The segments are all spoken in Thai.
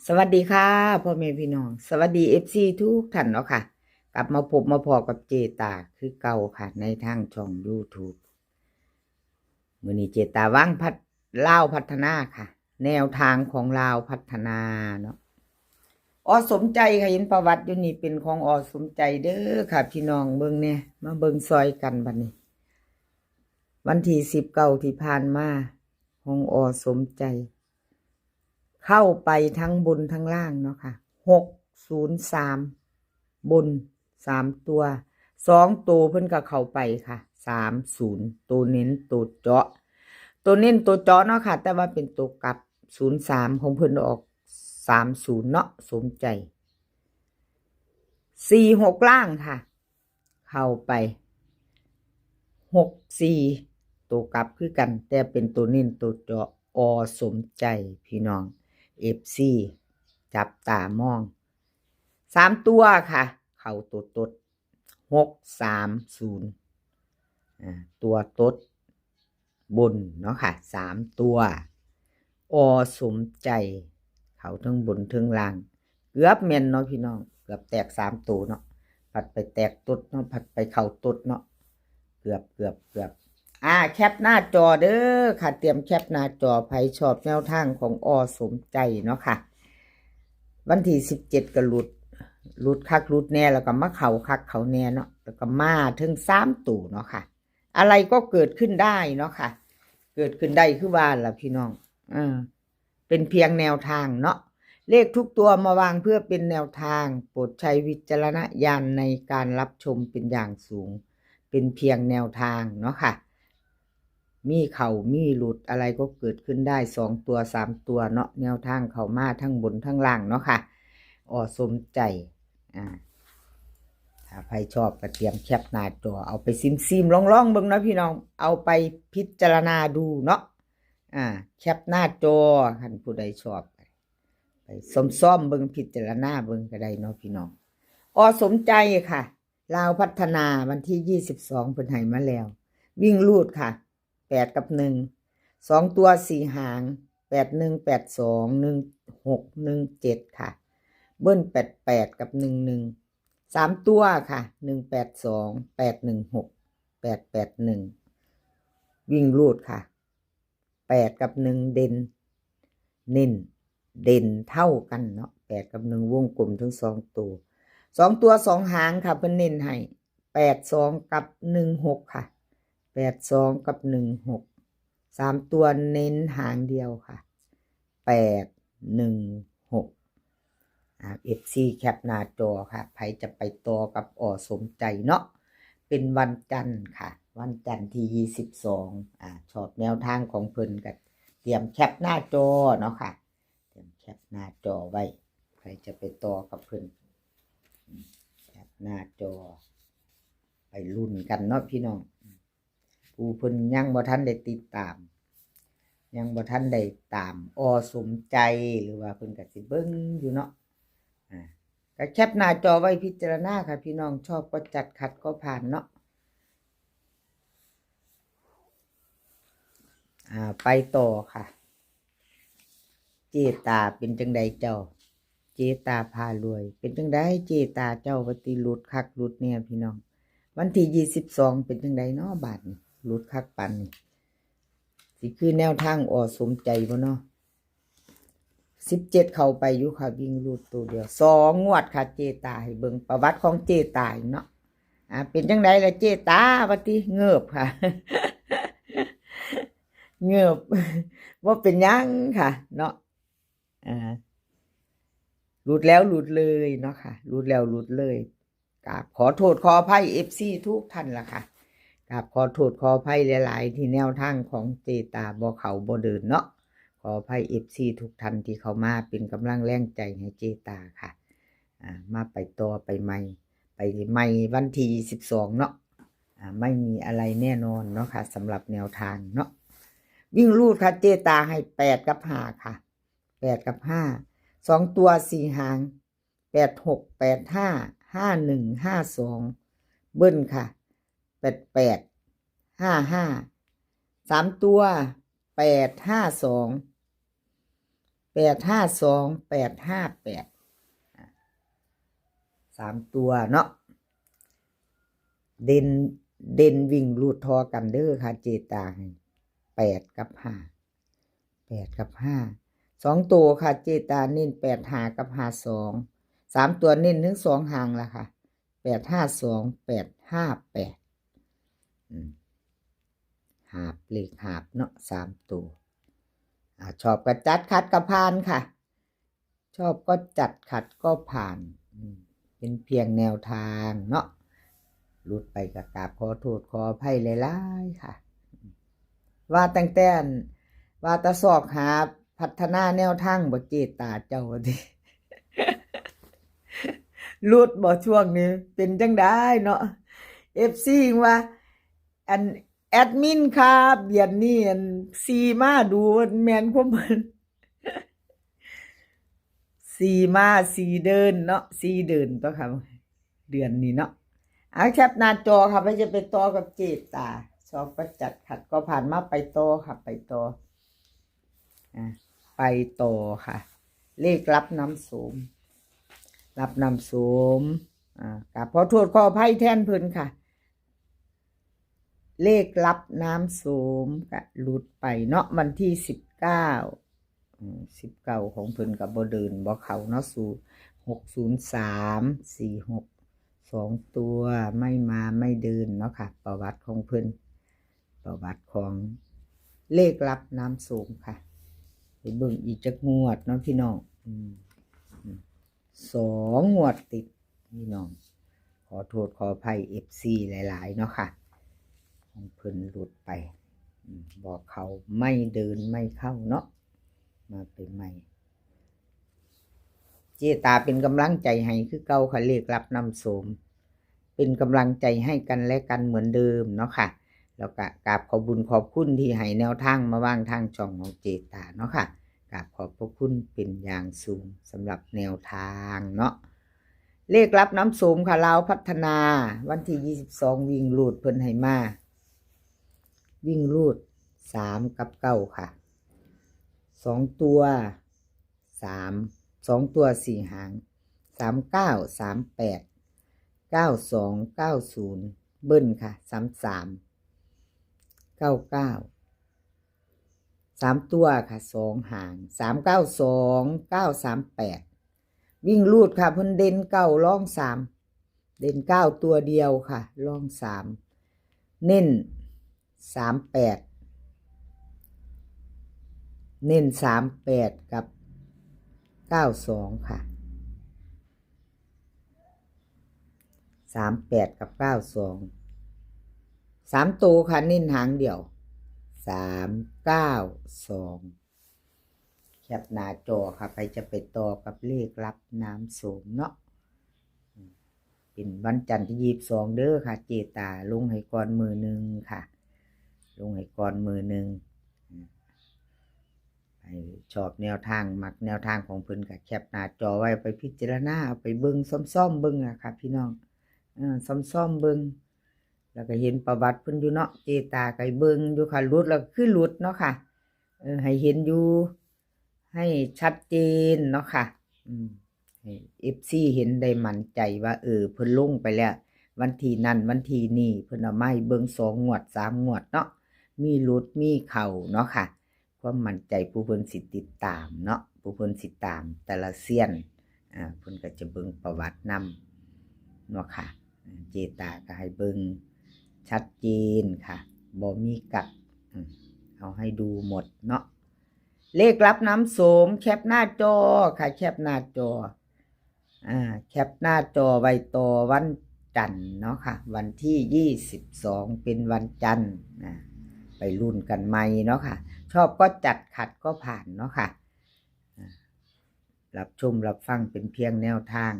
สวัสดีค่ะพ่อแม่พี่น้องสวัสดีFCทุกท่านเนาะค่ะกลับมาพบมาพอกับเจตาคือเก่าค่ะในทางช่อง YouTube มื้อนี้เจตาว่างลาวพัฒนาค่ะแนวทางของลาวพัฒนาเนาะสมใจค่ะเห็นประวัติอยู่นี่เป็นของสมใจเด้อค่ะพี่น้องเบิ่งเนี่ยมาเบิ่งซอยกันบัดนี้วันที่19ที่ผ่านมาของสมใจเข้าไปทั้งบนทั้งล่างเนาะค่ะ603บน3 ตัว2 ตัวเพิ่นก็เข้าไปค่ะ30ตัวเน้นตัวเจาะตัวเน้นตัวเจาะเนาะค่ะแต่ว่าเป็นตัวกลับ03ของเพิ่นออก30เนาะสมใจ46ล่างค่ะเข้าไป64ตัวกลับคือกันแต่เป็นตัวเน้นตัวเจาะสมใจพี่น้อง FC จับตามอง3 ตัวค่ะเข้าตัวตด630ตัวตดบนเนาะค่ะ3 ตัวสมใจเขาทั้งบนทั้งล่างเกือบแม่นเนาะพี่น้องเกือบแตก3 ตัวเนาะผัดไปแตกตดเนาะผัดไปเข้าตดเนาะเกือบแคปหน้าจอเด้อค่ะเตรียมแคปหน้าจอใครชอบแนวทางของสมใจเนาะค่ะวันที่17ก็หลุดคักหลุดแน่แล้วก็มาเข่าคักเขาแน่เนาะแล้วก็มาถึง3 ตัวเนาะค่ะอะไรก็เกิดขึ้นได้เนาะค่ะเกิดขึ้นได้คือว่าล่ะพี่น้องเป็นเพียงแนวทางเนาะเลขทุกตัวมาวางเพื่อเป็นแนวทางโปรดใช้วิจารณญาณในการรับชมเป็นอย่างสูงเป็นเพียงแนวทางเนาะค่ะมีมีหลุดอะไรก็เกิดขึ้นได้2 ตัว3 ตัวเนาะแนวทางเขามาทั้งบนทั้งล่างเนาะค่ะสมใจถ้าใครชอบก็เตรียมแคปหน้าจอเอาไปซิมลองเบิ่งนะพี่น้องเอาไปพิจารณาดูเนาะแคปหน้าจอท่านผู้ใดชอบไปซ่อมเบิ่งพิจารณาเบิ่งก็ได้เนาะพี่น้องสมใจค่ะลาวพัฒนาวันที่22เพิ่นให้มาแล้ววิ่งลูดค่ะ8กับ1 2 ตัว4หาง81821617ค่ะเบิ้ล88กับ11 3 ตัวค่ะ182816 881วิ่งลูดค่ะ8กับ1เด่นเท่ากันเนาะ8กับ1วงกลมทั้ง2 ตัว2 ตัว2หางค่ะเพิ่นเน้นให้82กับ16ค่ะ82กับ16 3 ตัวเน้นหางเดียวค่ะ816FC แคปหน้าจอค่ะใครจะไปต่อกับสมใจเนาะเป็นวันจันทร์ค่ะวันจันทร์ที่22ชอบแนวทางของเพิ่นก็เตรียมแคปหน้าจอเนาะค่ะเตรียมแคปหน้าจอไว้ใครจะไปต่อกับเพิ่นแคปหน้าจอไปลุ้นกันเนาะพี่น้องผู้เพิ่นยังบ่ทันได้ติดตามยังบ่ทันได้ตามสมใจหรือว่าเพิ่นก็สิเบิ่งอยู่เนาะก็แคปหน้าจอไว้พิจารณาค่ะพี่น้องชอบก็จัดขัดก็ผ่านเนาะไปต่อค่ะเจตาเป็นจังใดเจ้าเจตาพารวยเป็นจังใดเจตาเจ้าปฏิหลุดคักหลุดเนี่ยพี่น้องวันที่22เป็นจังใดเนาะบาดนี้หลุดคักปันสิคือแนวทางสมใจบ่เนาะ17เข้าไปอยู่ค่ะวิ่งรูดตัวเดียว2 งวดค่ะเจตาให้เบิ่งประวัติของเจตาเนาะเป็นจังไดล่ะเจตาว่าติเงิบค่ะ เงิบว่าเป็นยังค่ะเนาะหลุดแล้วหลุดเลยเนาะค่ะหลุดแล้วหลุดเลยกราบขอโทษขออภัย FC ทุกท่านล่ะค่ะกราบขอโทษขออภัยหลายๆที่แนวทางของเจตาบ่เข้าบ่เดินเนาะขออภัย FC ทุกท่านที่เข้ามาเป็นกำลังแรงใจให้เจตาค่ะมาไปต่อไปใหม่วันที่22เนาะไม่มีอะไรแน่นอนเนาะค่ะสำหรับแนวทางเนาะวิ่งลูดค่ะเจตาให้8กับ5ค่ะ8กับ5 2 ตัว4หาง86855152เบิ้ลค่ะ8855 3 ตัว852 852 8583ตัวเนาะเด่นวิ่งรูดทอกันเด้อค่ะเจตาให้8กับ5 2ตัวค่ะเจตาเน้น8 5กับ52 3ตัวเน้นถึง2หางละค่ะ852 858หาบเลขหาบเนาะ3ตัวชอบก็จัดขัดก็ผ่านค่ะชอบก็จัดขัดก็ผ่านเป็นเพียงแนวทางเนาะหลุดไปกับกราบขอโทษขออภัยหลายๆค่ะว่าตั้งแต่ว่าตะซอกหาพัฒนาแนวทางบ่เจตาเจ้าดิ หลุดบ่ช่วงนี้เป็นจังได้เนาะ FC ว่าอันแอดมินครับเดือนนี้อันซีมาดูแม่นความเพิ่น ซีมาซีเดินเนาะซีเดินตัวค่ะเดือนนี้เนาะแคปหน้าจอค่ะไปจะไปต่อกับเจตาชอบก็จัดขัดก็ผ่านมาไปต่อค่ะไปต่อไปต่อค่ะ เลขรับน้ำโสมรับน้ำโสมกับขอโทษขออภัยแทนเพิ่นค่ะเลขรับน้ำโสมก็หลุดไปเนาะวันที่19ของเพิ่นกับบ่เดินบ่เข้าเนาะ603 46 2ตัวไม่มาไม่เดินเนาะค่ะประวัติของเพิ่นประวัติของเลขรับน้ำโสมค่ะไปเบิ่งอีกจักงวดเนาะพี่น้อง2งวดติดพี่น้องขอโทษขออภัย FC หลายๆเนาะค่ะของเพิ่นหลุดไปบอกเขาไม่เดินไม่เข้าเนาะมาเป็นใหม่เจตาเป็นกำลังใจให้คือเก่าค่ะเลขรับน้ำโสมเป็นกำลังใจให้กันและกันเหมือนเดิมเนาะค่ะแล้วก็กราบขอบคุญขอบคุณที่ให้แนวทางมาว่างทางช่องของเจตาเนาะค่ะกราบขอบพระคุณเป็นอย่างสูงสำหรับแนวทางเนาะเลขรับน้ำโสมค่ะลาวพัฒนาวันที่22วิ่งรูดเพิ่นให้มาวิ่งรูด3กับ9ค่ะ2ตัว2ตัว4หาง39 38 92 90เบิ้ลค่ะ33 99 3ตัวค่ะ2หาง392 938วิ่งรูดค่ะเพิ่นเด่น9ร่อง3เด่น9ตัวเดียวค่ะร่อง3เน้น38เน้น38กับ92ค่ะ38กับ92 3ตัวค่ะเน้นหางเดียว392แคปหน้าจอค่ะไปจะไปต่อกับเลขรับน้ำโสมเนาะเป็นวันจันทร์ที่22เด้อค่ะเจตาลงให้ก่อนมือนึงค่ะลงให้ก่อนมือนึงชอบแนวทางมักแนวทางของเพิ่นกับแคปหน้าจอไว้ไปพิจารณาเอาไปเบิ่งซ่อมๆเบิ่งอะค่ะพี่น้องซ่อมๆเบิ่งแล้วก็เห็นประวัติเพิ่นอยู่เนาะเจตาก็เบิ่งอยู่ค่ะหลุดแล้วคือหลุดเนาะค่ะให้เห็นอยู่ให้ชัดเจนเนาะค่ะให้ FC เห็นได้มั่นใจว่าเพิ่นลงไปแล้ววันที่นั้นวันที่นี้เพิ่นเอามาให้เบิ่ง2งวด3งวดเนาะมีหลุดมีเข้าเนาะค่ะความมั่นใจผู้เพิ่นสิติดตามเนาะผู้เพิ่นสิตามแต่ละเซียนเพิ่นก็จะเบิ่งประวัตินำเนาะค่ะเจตาก็ให้เบิ่งชัดเจนค่ะบ่มีกัดเอาให้ดูหมดเนาะเลขรับน้ำโสมแคปหน้าจอค่ะแคปหน้าจอแคปหน้าจอไว้ต่อวันจันทร์เนาะค่ะวันที่22เป็นวันจันทร์ไปรุ่นกันใหม่เนาะค่ะชอบก็จัดขัดก็ผ่านเนาะค่ะรับชมรับฟังเป็นเพียงแนวทาง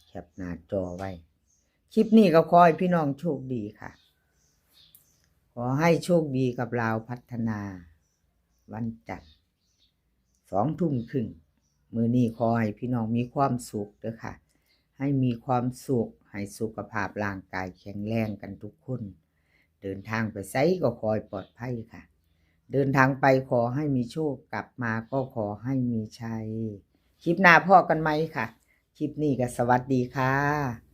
แคปหน้าจอไว้คลิปนี้ก็ขอให้พี่น้องโชคดีค่ะขอให้โชคดีกับลาวพัฒนาวันจันทร์20:30มื้อนี้ขอให้พี่น้องมีความสุขเด้อค่ะให้มีความสุขให้สุขภาพร่างกายแข็งแรงกันทุกคนเดินทางไปไสก็ขอให้ปลอดภัยค่ะ เดินทางไปขอให้มีโชคกลับมาก็ขอให้มีชัยคลิปหน้าพ่อกันไหมค่ะคลิปนี้ก็สวัสดีค่ะ